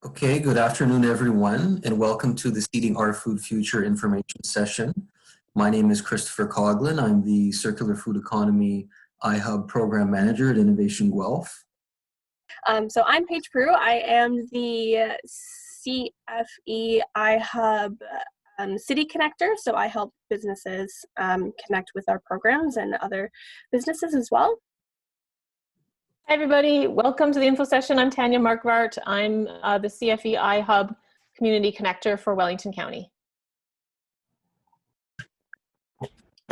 Okay, good afternoon, everyone, and welcome to the Seeding Our Food Future information session. My name is Christopher Coughlin. I'm the Circular Food Economy iHub Program Manager at Innovation Guelph. So I'm Paige Prue. I am the CFE iHub City Connector. So I help businesses connect with our programs and other businesses as well. Hi, everybody. Welcome to the info session. I'm Tanya Markwart. I'm the CFE iHub Community Connector for Wellington County.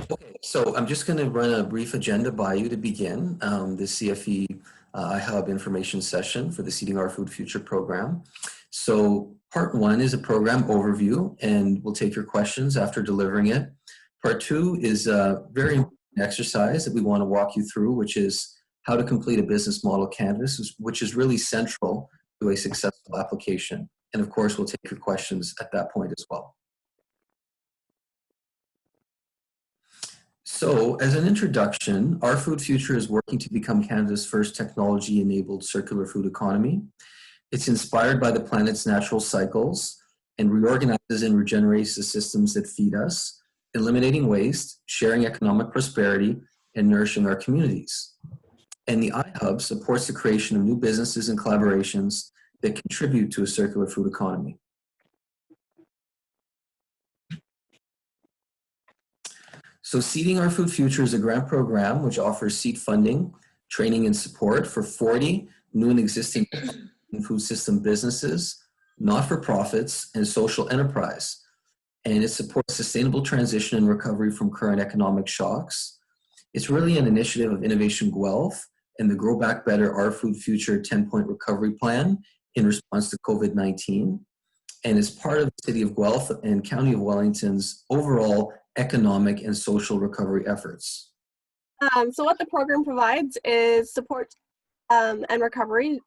Okay, so I'm just going to run a brief agenda by you to begin the CFE iHub information session for the Seeding Our Food Future program. So part one is a program overview, and we'll take your questions after delivering it. Part two is a very important exercise that we want to walk you through, which is how to complete a business model canvas, which is really central to a successful application. And of course, we'll take your questions at that point as well. So as an introduction, Our Food Future is working to become Canada's first technology-enabled circular food economy. It's inspired by the planet's natural cycles and reorganizes and regenerates the systems that feed us, eliminating waste, sharing economic prosperity, and nourishing our communities. And the iHub supports the creation of new businesses and collaborations that contribute to a circular food economy. So Seeding Our Food Future is a grant program which offers seed funding, training, and support for 40 new and existing food system businesses, not-for-profits, and social enterprise. And it supports sustainable transition and recovery from current economic shocks. It's really an initiative of Innovation Guelph and the Grow Back Better Our Food Future 10-point recovery plan in response to COVID-19. And is part of the City of Guelph and County of Wellington's overall economic and social recovery efforts. So what the program provides is support and recovery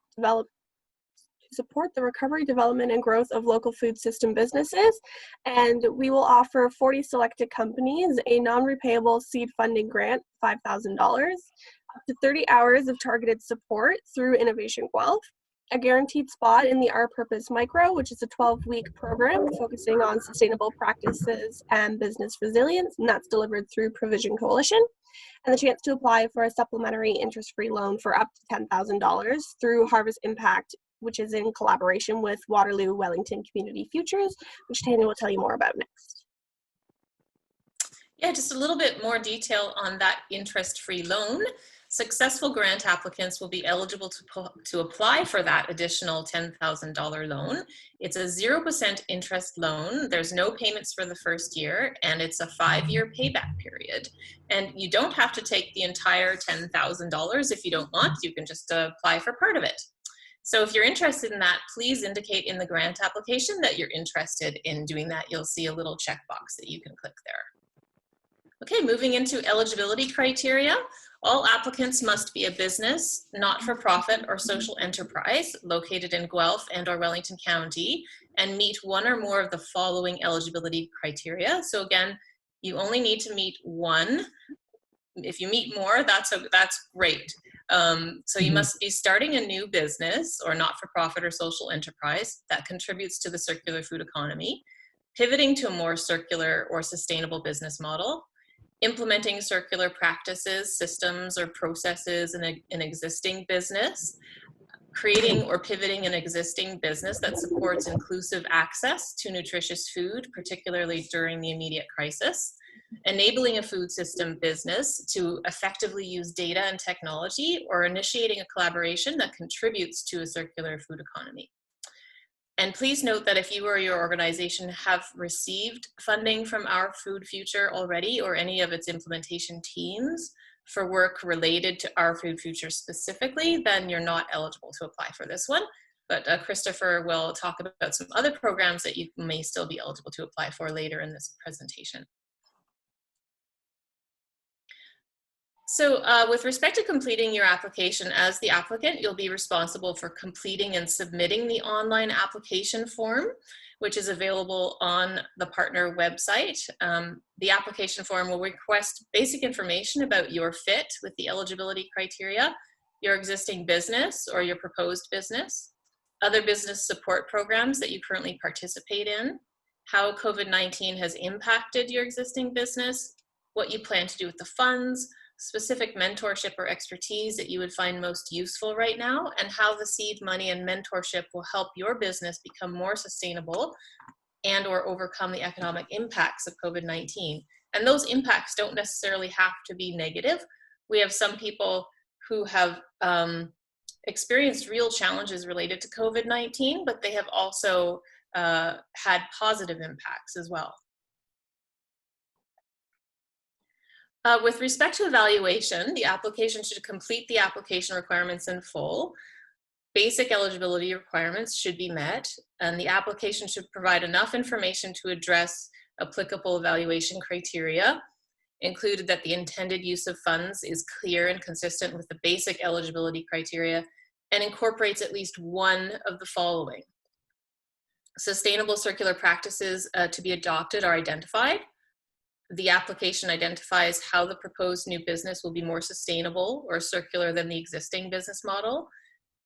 support the recovery, development, and growth of local food system businesses. And we will offer 40 selected companies a non-repayable seed funding grant, $5,000, up to 30 hours of targeted support through Innovation Guelph, a guaranteed spot in the Our Purpose Micro, which is a 12-week program focusing on sustainable practices and business resilience, and that's delivered through Provision Coalition, and the chance to apply for a supplementary interest-free loan for up to $10,000 through Harvest Impact, which is in collaboration with Waterloo-Wellington Community Futures, which Tanya will tell you more about next. Yeah, just a little bit more detail on that interest-free loan. Successful grant applicants will be eligible to apply for that additional $10,000 loan. It's a 0% interest loan. There's no payments for the first year, and it's a 5-year payback period. And you don't have to take the entire $10,000 if you don't want. You can just apply for part of it. So if you're interested in that, please indicate in the grant application that you're interested in doing that. You'll see a little checkbox that you can click there. Okay, moving into eligibility criteria. All applicants must be a business, not-for-profit, or social enterprise located in Guelph and or Wellington County and meet one or more of the following eligibility criteria. So again, you only need to meet one. If you meet more, that's great. So you must be starting a new business or not-for-profit or social enterprise that contributes to the circular food economy, pivoting to a more circular or sustainable business model, implementing circular practices, systems, or processes in an existing business, creating or pivoting an existing business that supports inclusive access to nutritious food, particularly during the immediate crisis, enabling a food system business to effectively use data and technology, or initiating a collaboration that contributes to a circular food economy. And please note that if you or your organization have received funding from Our Food Future already, or any of its implementation teams for work related to Our Food Future specifically, then you're not eligible to apply for this one. But Christopher will talk about some other programs that you may still be eligible to apply for later in this presentation. So with respect to completing your application, as the applicant, you'll be responsible for completing and submitting the online application form, which is available on the partner website. The application form will request basic information about your fit with the eligibility criteria, your existing business or your proposed business, other business support programs that you currently participate in, how COVID-19 has impacted your existing business, what you plan to do with the funds, specific mentorship or expertise that you would find most useful right now, and how the seed money and mentorship will help your business become more sustainable and or overcome the economic impacts of COVID-19. And those impacts don't necessarily have to be negative. We have some people who have experienced real challenges related to COVID-19, but they have also had positive impacts as well. With respect to evaluation, the application should complete the application requirements in full. Basic eligibility requirements should be met, and the application should provide enough information to address applicable evaluation criteria, included that the intended use of funds is clear and consistent with the basic eligibility criteria, and incorporates at least one of the following. Sustainable circular practices to be adopted are identified. The application identifies how the proposed new business will be more sustainable or circular than the existing business model.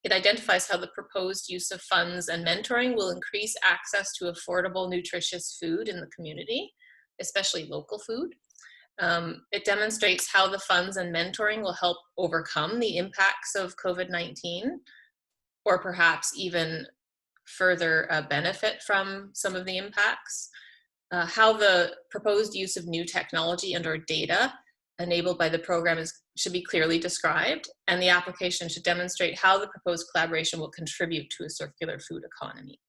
It identifies how the proposed use of funds and mentoring will increase access to affordable, nutritious food in the community, especially local food. It demonstrates how the funds and mentoring will help overcome the impacts of COVID-19, or perhaps even further benefit from some of the impacts. How the proposed use of new technology and or data enabled by the program should be clearly described, and the application should demonstrate how the proposed collaboration will contribute to a circular food economy.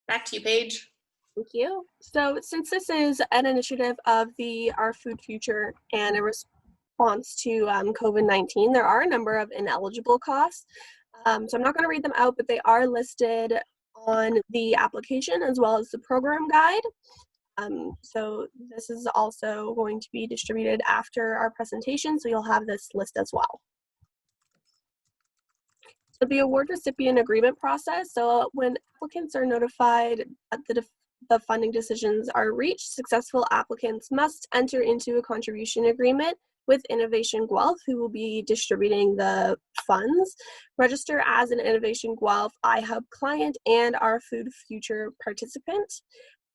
Back to you, Paige. Thank you. So since this is an initiative of the Our Food Future and a response to COVID-19, there are a number of ineligible costs. So I'm not going to read them out, but they are listed on the application as well as the program guide. So this is also going to be distributed after our presentation, so you'll have this list as well. So the award recipient agreement process, so when applicants are notified that the funding decisions are reached, successful applicants must enter into a contribution agreement with Innovation Guelph, who will be distributing the funds, register as an Innovation Guelph iHub client and Our Food Future participant,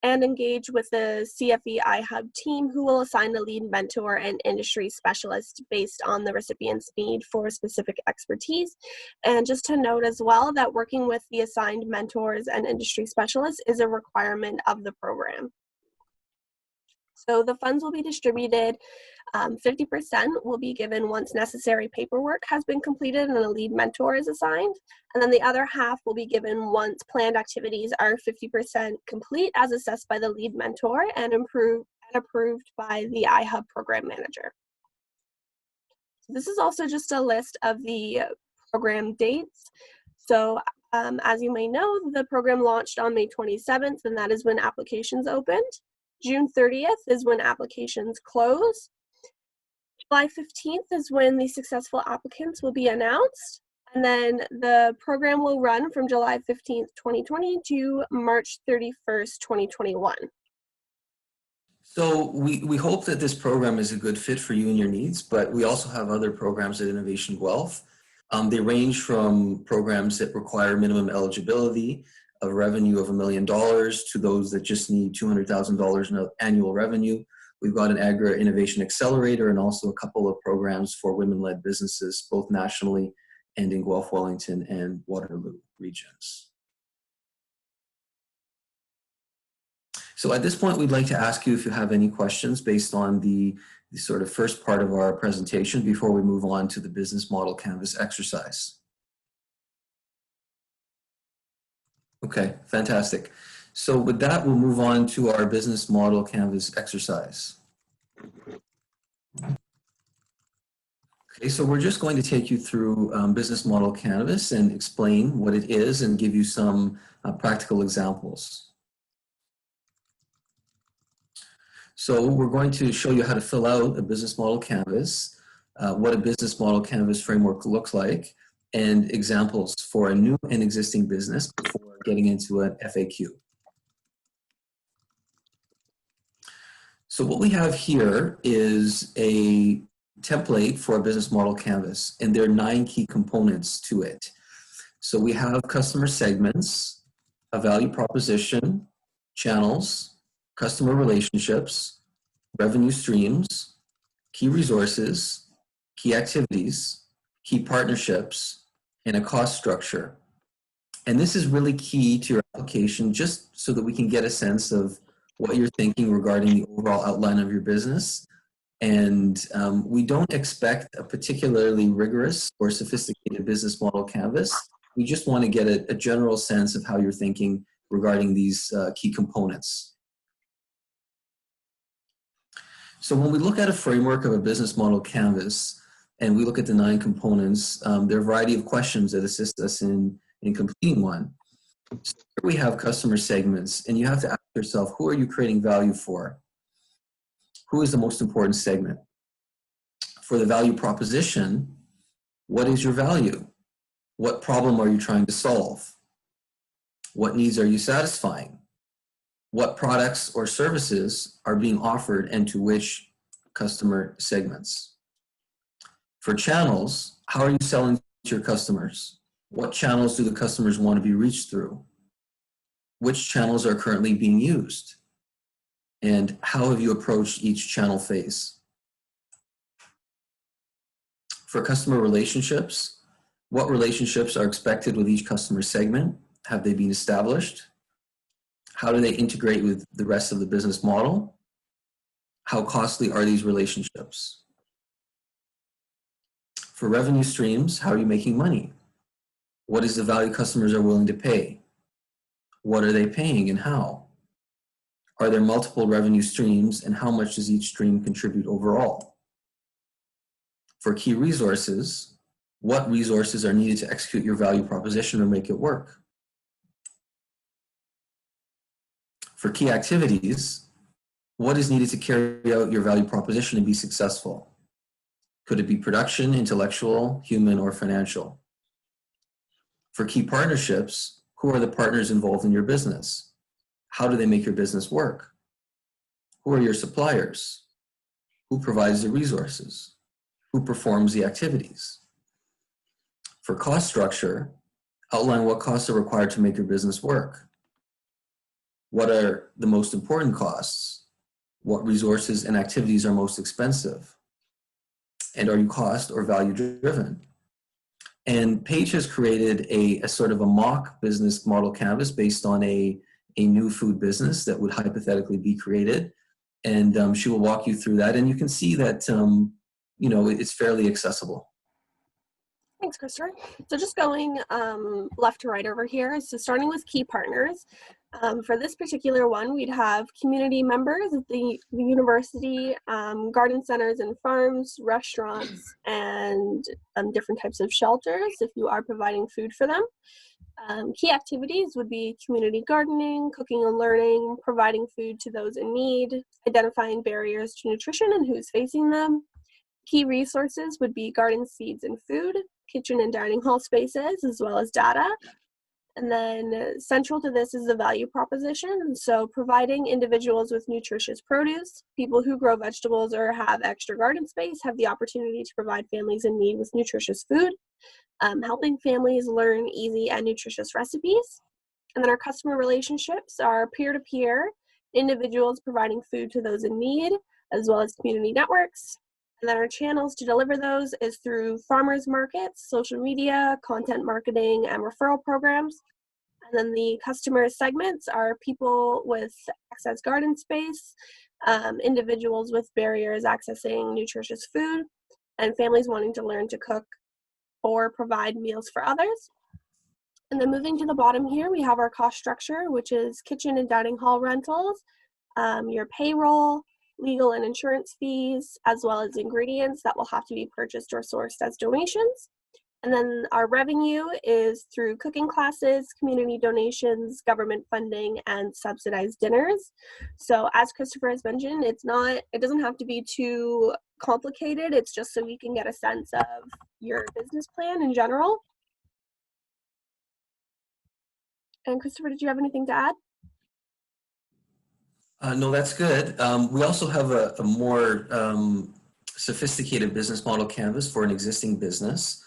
and engage with the CFE iHub team, who will assign a lead mentor and industry specialist based on the recipient's need for specific expertise. And just to note as well that working with the assigned mentors and industry specialists is a requirement of the program. So the funds will be distributed, 50% will be given once necessary paperwork has been completed and a lead mentor is assigned. And then the other half will be given once planned activities are 50% complete as assessed by the lead mentor and approved by the iHub program manager. So this is also just a list of the program dates. So as you may know, the program launched on May 27th, and that is when applications opened. June 30th is when applications close. July 15th is when the successful applicants will be announced. And then the program will run from July 15th, 2020 to March 31st, 2021. So we hope that this program is a good fit for you and your needs, but we also have other programs at Innovation Guelph. They range from programs that require minimum eligibility of revenue of $1 million to those that just need $200,000 in annual revenue. We've got an Agri Innovation Accelerator and also a couple of programs for women-led businesses, both nationally and in Guelph-Wellington and Waterloo regions. So at this point, we'd like to ask you if you have any questions based on the sort of first part of our presentation before we move on to the business model canvas exercise. Okay, fantastic. So with that, we'll move on to our business model canvas exercise. Okay, so we're just going to take you through business model canvas and explain what it is and give you some practical examples. So we're going to show you how to fill out a business model canvas, what a business model canvas framework looks like, and examples for a new and existing business before getting into an FAQ. So what we have here is a template for a business model canvas, and there are 9 key components to it. So we have customer segments, a value proposition, channels, customer relationships, revenue streams, key resources, key activities, key partnerships, and a cost structure. And this is really key to your application, just so that we can get a sense of what you're thinking regarding the overall outline of your business. And we don't expect a particularly rigorous or sophisticated business model canvas. We just want to get a general sense of how you're thinking regarding these key components. So when we look at a framework of a business model canvas, and we look at the 9 components, there are a variety of questions that assist us in completing one. So here we have customer segments, and you have to ask yourself, who are you creating value for? Who is the most important segment? For the value proposition, what is your value? What problem are you trying to solve? What needs are you satisfying? What products or services are being offered and to which customer segments? For channels, how are you selling to your customers? What channels do the customers want to be reached through? Which channels are currently being used? And how have you approached each channel phase? For customer relationships, what relationships are expected with each customer segment? Have they been established? How do they integrate with the rest of the business model? How costly are these relationships? For revenue streams, how are you making money? What is the value customers are willing to pay? What are they paying and how? Are there multiple revenue streams, and how much does each stream contribute overall? For key resources, what resources are needed to execute your value proposition or make it work? For key activities, what is needed to carry out your value proposition and be successful? Could it be production, intellectual, human, or financial? For key partnerships, who are the partners involved in your business? How do they make your business work? Who are your suppliers? Who provides the resources? Who performs the activities? For cost structure, outline what costs are required to make your business work. What are the most important costs? What resources and activities are most expensive? And are you cost or value driven? And Paige has created a sort of a mock business model canvas based on a new food business that would hypothetically be created. And she will walk you through that. And you can see that, it's fairly accessible. Thanks, Christopher. So just going left to right over here, so starting with key partners. For this particular one, we'd have community members of the university, garden centers and farms, restaurants, and different types of shelters if you are providing food for them. Key activities would be community gardening, cooking and learning, providing food to those in need, identifying barriers to nutrition and who's facing them. Key resources would be garden seeds and food, kitchen and dining hall spaces, as well as data. And then central to this is the value proposition. So providing individuals with nutritious produce, people who grow vegetables or have extra garden space have the opportunity to provide families in need with nutritious food, helping families learn easy and nutritious recipes. And then our customer relationships are peer-to-peer, individuals providing food to those in need, as well as community networks. And then our channels to deliver those is through farmers markets, social media, content marketing, and referral programs. And then the customer segments are people with excess garden space, individuals with barriers accessing nutritious food, and families wanting to learn to cook or provide meals for others. And then moving to the bottom here, we have our cost structure, which is kitchen and dining hall rentals, your payroll, legal and insurance fees, as well as ingredients that will have to be purchased or sourced as donations. And then our revenue is through cooking classes, community donations, government funding, and subsidized dinners. So as Christopher has mentioned, it doesn't have to be too complicated. It's just so we can get a sense of your business plan in general. And Christopher, did you have anything to add? No, that's good. We also have a more sophisticated business model canvas for an existing business.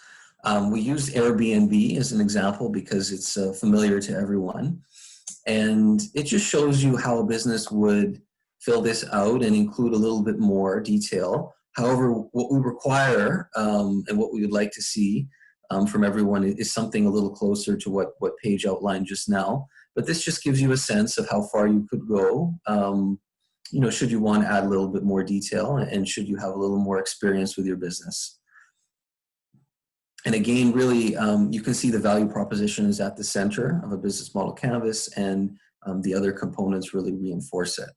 We use Airbnb as an example because it's familiar to everyone. And it just shows you how a business would fill this out and include a little bit more detail. However, what we require and what we would like to see from everyone is something a little closer to what Paige outlined just now. But this just gives you a sense of how far you could go, you know, should you want to add a little bit more detail and should you have a little more experience with your business. And again, really, you can see the value proposition is at the center of a business model canvas, and the other components really reinforce it.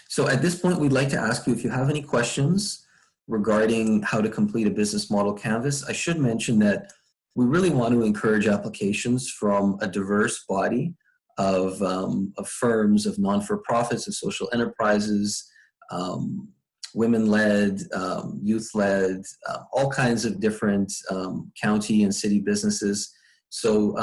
So at this point, we'd like to ask you if you have any questions regarding how to complete a business model canvas. I should mention that we really want to encourage applications from a diverse body of firms, of non-for-profits, of social enterprises, women-led, youth-led, all kinds of different county and city businesses. So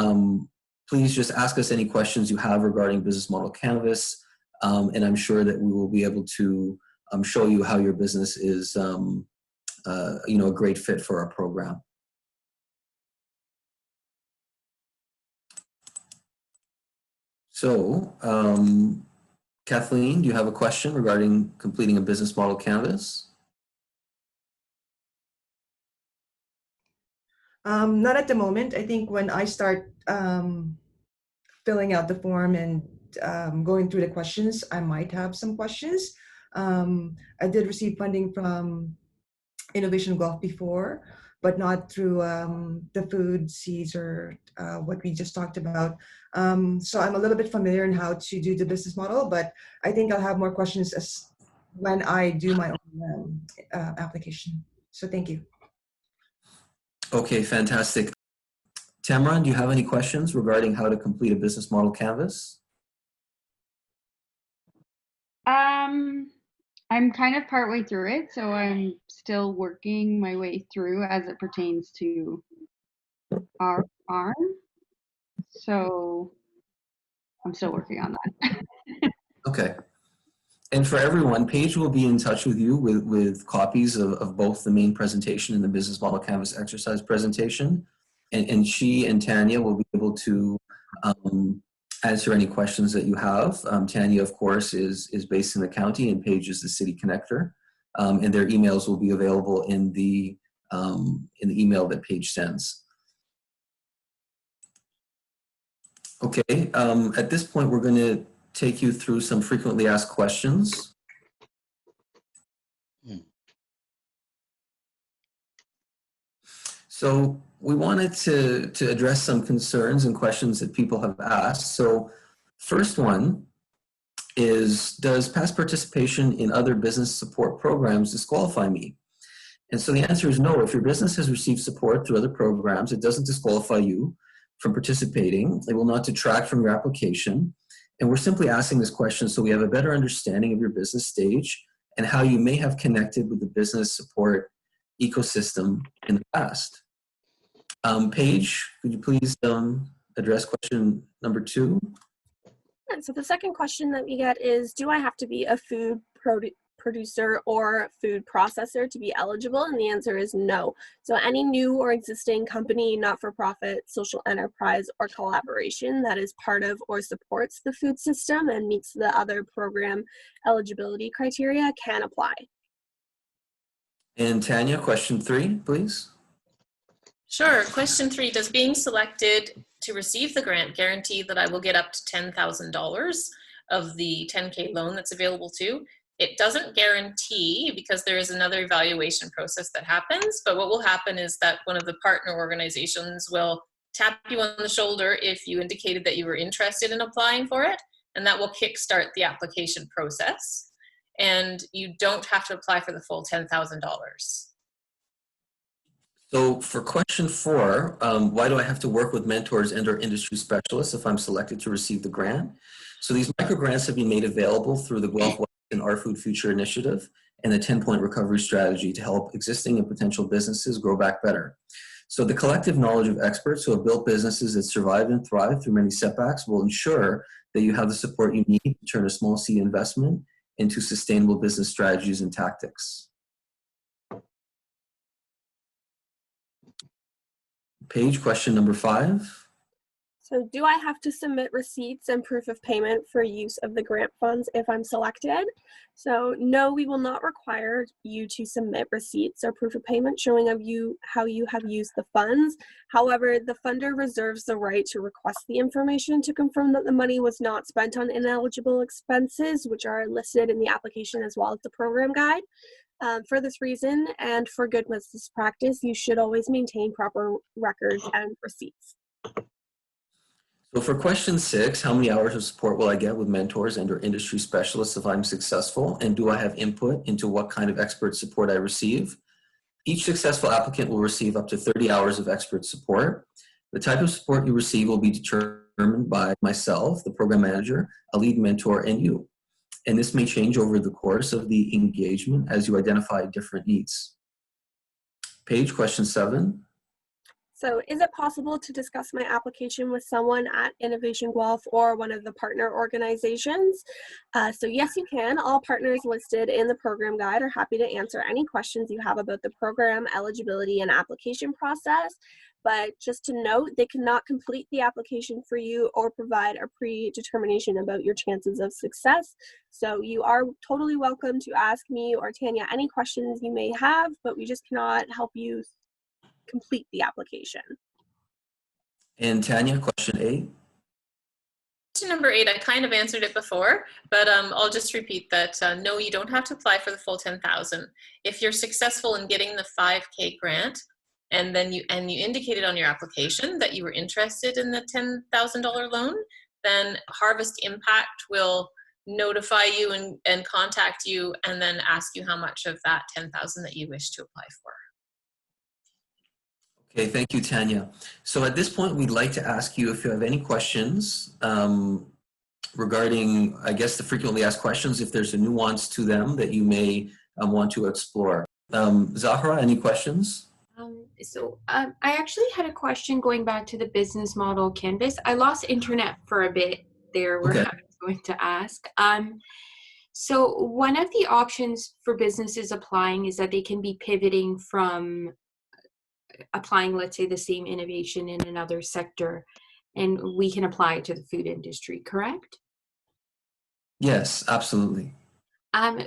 please just ask us any questions you have regarding business model canvas, and I'm sure that we will be able to show you how your business is you know, a great fit for our program. So, Kathleen, do you have a question regarding completing a business model canvas? Not at the moment. I think when I start filling out the form and going through the questions, I might have some questions. I did receive funding from Innovation Guelph before, but not through the food seeds or what we just talked about. So I'm a little bit familiar in how to do the business model, but I think I'll have more questions when I do my own application. So thank you. Okay, fantastic. Tamron, do you have any questions regarding how to complete a business model canvas? I'm kind of partway through it, so I'm still working my way through as it pertains to our farm. So I'm still working on that. Okay. And for everyone, Paige will be in touch with you with copies of both the main presentation and the business model canvas exercise presentation. And she and Tanya will be able to answer any questions that you have. Tanya, of course, is based in the county, and Paige is the city connector. And their emails will be available in the email that Paige sends. Okay, at this point, we're going to take you through some frequently asked questions. So we wanted to address some concerns and questions that people have asked. So first one is, does past participation in other business support programs disqualify me? And so the answer is no. If your business has received support through other programs, it doesn't disqualify you from participating. It will not detract from your application. And we're simply asking this question so we have a better understanding of your business stage and how you may have connected with the business support ecosystem in the past. Paige, could you please address question number 2? And so the second question that we get is, do I have to be a food producer or food processor to be eligible? And the answer is no. So any new or existing company, not-for-profit, social enterprise, or collaboration that is part of or supports the food system and meets the other program eligibility criteria can apply. And Tanya, question 3, please. Sure. Question 3, does being selected to receive the grant guarantee that I will get up to $10,000 of the 10K loan that's available too? It doesn't guarantee, because there is another evaluation process that happens, but what will happen is that one of the partner organizations will tap you on the shoulder if you indicated that you were interested in applying for it, and that will kickstart the application process. And you don't have to apply for the full $10,000. So for question 4, why do I have to work with mentors and or industry specialists if I'm selected to receive the grant? So these micro grants have been made available through the Guelph-Wellington Our Food Future Initiative and the 10-point recovery strategy to help existing and potential businesses grow back better. So the collective knowledge of experts who have built businesses that survive and thrive through many setbacks will ensure that you have the support you need to turn a small seed investment into sustainable business strategies and tactics. Paige, question number 5. So do I have to submit receipts and proof of payment for use of the grant funds if I'm selected? So no, we will not require you to submit receipts or proof of payment showing of you how you have used the funds. However, the funder reserves the right to request the information to confirm that the money was not spent on ineligible expenses, which are listed in the application as well as the program guide. For this reason and for good business practice, you should always maintain proper records and receipts. So for question 6, how many hours of support will I get with mentors and or industry specialists if I'm successful? And do I have input into what kind of expert support I receive? Each successful applicant will receive up to 30 hours of expert support. The type of support you receive will be determined by myself, the program manager, a lead mentor, and you. And this may change over the course of the engagement as you identify different needs. Paige, question 7. So is it possible to discuss my application with someone at Innovation Guelph or one of the partner organizations? So yes, you can. All partners listed in the program guide are happy to answer any questions you have about the program, eligibility, and application process. But just to note, they cannot complete the application for you or provide a predetermination about your chances of success. So you are totally welcome to ask me or Tanya any questions you may have, but we just cannot help you complete the application. And Tanya, question 8. Question number 8, I kind of answered it before, but I'll just repeat that no, you don't have to apply for the full 10,000. If you're successful in getting the 5K grant, and then you indicated on your application that you were interested in the $10,000 loan, then Harvest Impact will notify you and contact you and then ask you how much of that 10,000 that you wish to apply for. Okay, thank you, Tanya. So at this point, we'd like to ask you if you have any questions regarding, I guess, the frequently asked questions, if there's a nuance to them that you may want to explore. Zahra, any questions? I actually had a question going back to the business model canvas. I lost internet for a bit there where I was going to ask. So one of the options for businesses applying is that they can be pivoting from applying, let's say, the same innovation in another sector, and we can apply it to the food industry, correct? Yes, absolutely.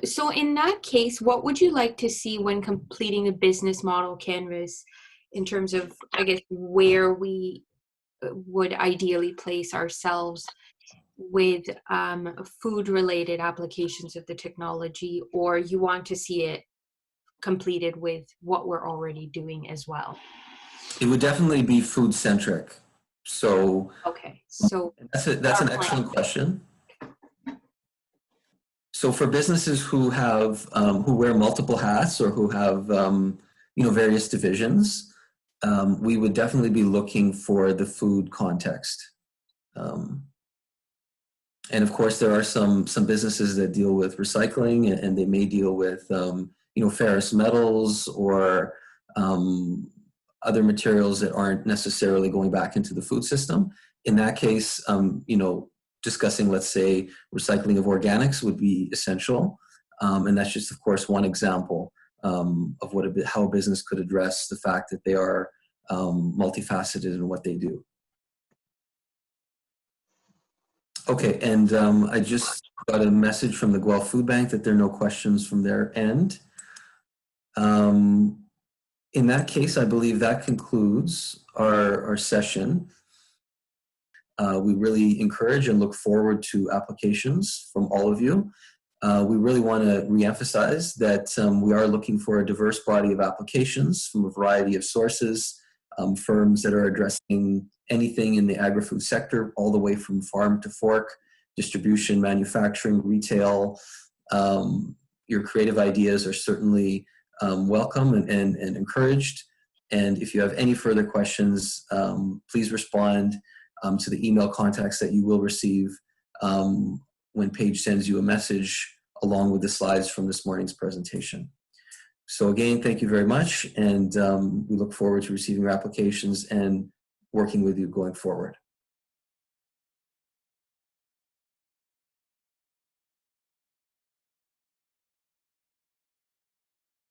So in that case, what would you like to see when completing the business model canvas in terms of, I guess, where we would ideally place ourselves with food-related applications of the technology, or you want to see it completed with what we're already doing as well? It would definitely be food-centric. So okay, so that's an excellent question. So for businesses who have who wear multiple hats or who have various divisions, we would definitely be looking for the food context. And of course, there are some businesses that deal with recycling, and they may deal with ferrous metals or other materials that aren't necessarily going back into the food system. In that case, discussing, let's say, recycling of organics would be essential. And that's just, of course, one example of how a business could address the fact that they are multifaceted in what they do. Okay, and I just got a message from the Guelph Food Bank that there are no questions from their end. In that case, I believe that concludes our session. We really encourage and look forward to applications from all of you. We really want to reemphasize that we are looking for a diverse body of applications from a variety of sources, firms that are addressing anything in the agri-food sector, all the way from farm to fork, distribution, manufacturing, retail. Your creative ideas are certainly welcome and encouraged. And if you have any further questions, please respond to the email contacts that you will receive when Paige sends you a message along with the slides from this morning's presentation. So again, thank you very much, and we look forward to receiving your applications and working with you going forward.